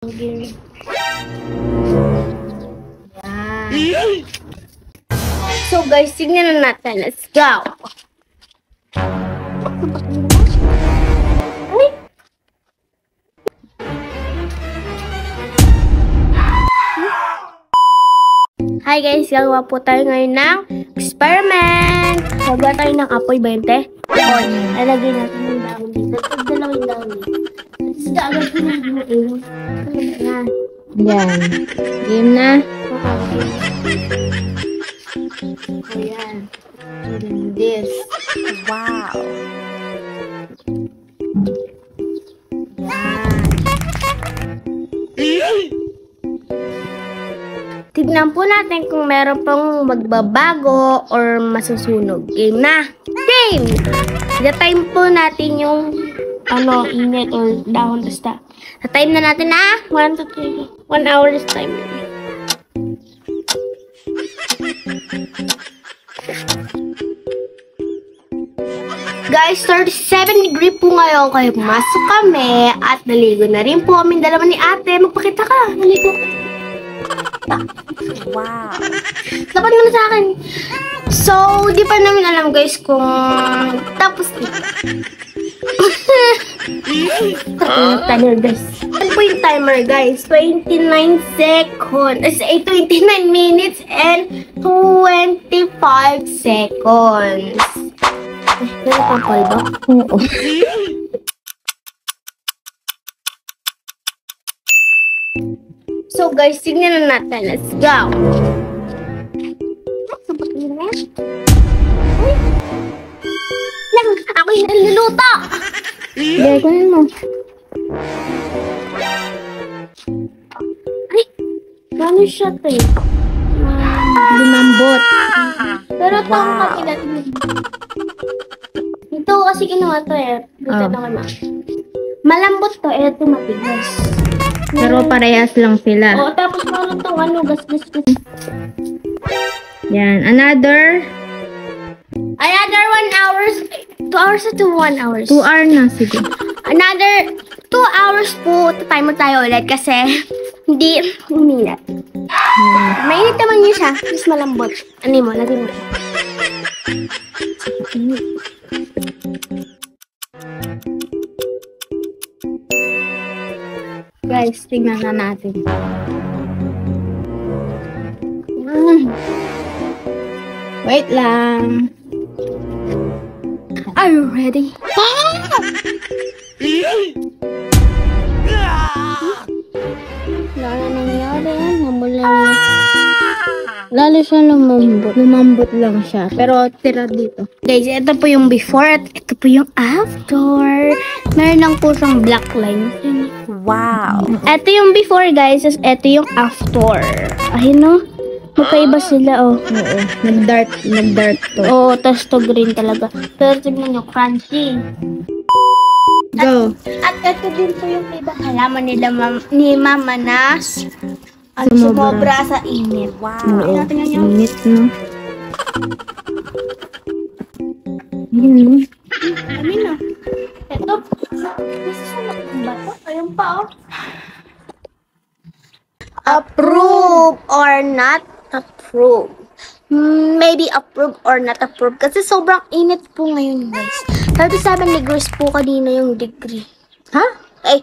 Yan. So guys, tignan na natin. Let's go. Hi guys, gagawa po tayo ngayon ng experiment. Gagawa tayo ng apoy 20. O, lalagay natin yung dahon dito. Pagdalawin dahon dito. Tapos gagawin natin yung aim. Yan. Game na. Ayan. And this. Wow. Yan. Tignan po natin kung meron pang magbabago or masusunog. Game na! Game! Time po natin yung init or dahon. Basta. Time na natin 1 to 3. 1 hour is time. Guys, 37 degree po ngayon. Kaya pumasok kami at naligo na rin po kami dalawa ni ate. Magpakita ka. Naligo ka. Wow. Dapat mo na sa akin. So, di pa namin alam guys kung tapos timer guys. Ano po yung timer guys? 29 seconds. 29 minutes and 25 seconds. Meron pang call ba? Oo. So guys, tignan na natin. Let's go! Ako yung niluluto! Hindi, kunin mo. Ay! Gano'n siya ito eh? Lumambot. Pero ito ang kapila. Ito kasi ginawa ito eh. Dito na kama. Malambot to eh. Ito matigas. Pero parehas lang sila. Oo, tapos meron itong gas. Yan. Another 1 hour. 2 hours to 1 hours. 2 hour na. Sige. Another 2 hours po. Time mo tayo ulit kasi hindi uminat. Mainit naman niya siya. Mas malambot. Ano mo? Lagyan mo. Guys, tingnan na natin. Wait lang. Are you ready? Wala nangyari. Lalo siya lumambot. Lumambot lang siya. Pero tira dito. Guys, ito po yung before at ito po yung after. Meron lang po siyang black line. Wow. Ito yung before guys, ito yung after. Ayun no. Magkaiba sila oh. Oo. Nag-dark to. Oo, tas to green talaga. Pero tignan nyo, crunchy. Go. At ito din po yung iba halaman nila ni Mama na sumobra sa init. Wow. Oo. Init no. Yun. Amin na. Ito. Nasusunod ng bato. Ayun pa oh. Approve or not approve. Maybe approve or not approve. Kasi sobrang init po ngayon guys. 37 degrees po kanina yung degree. Ha? Ay,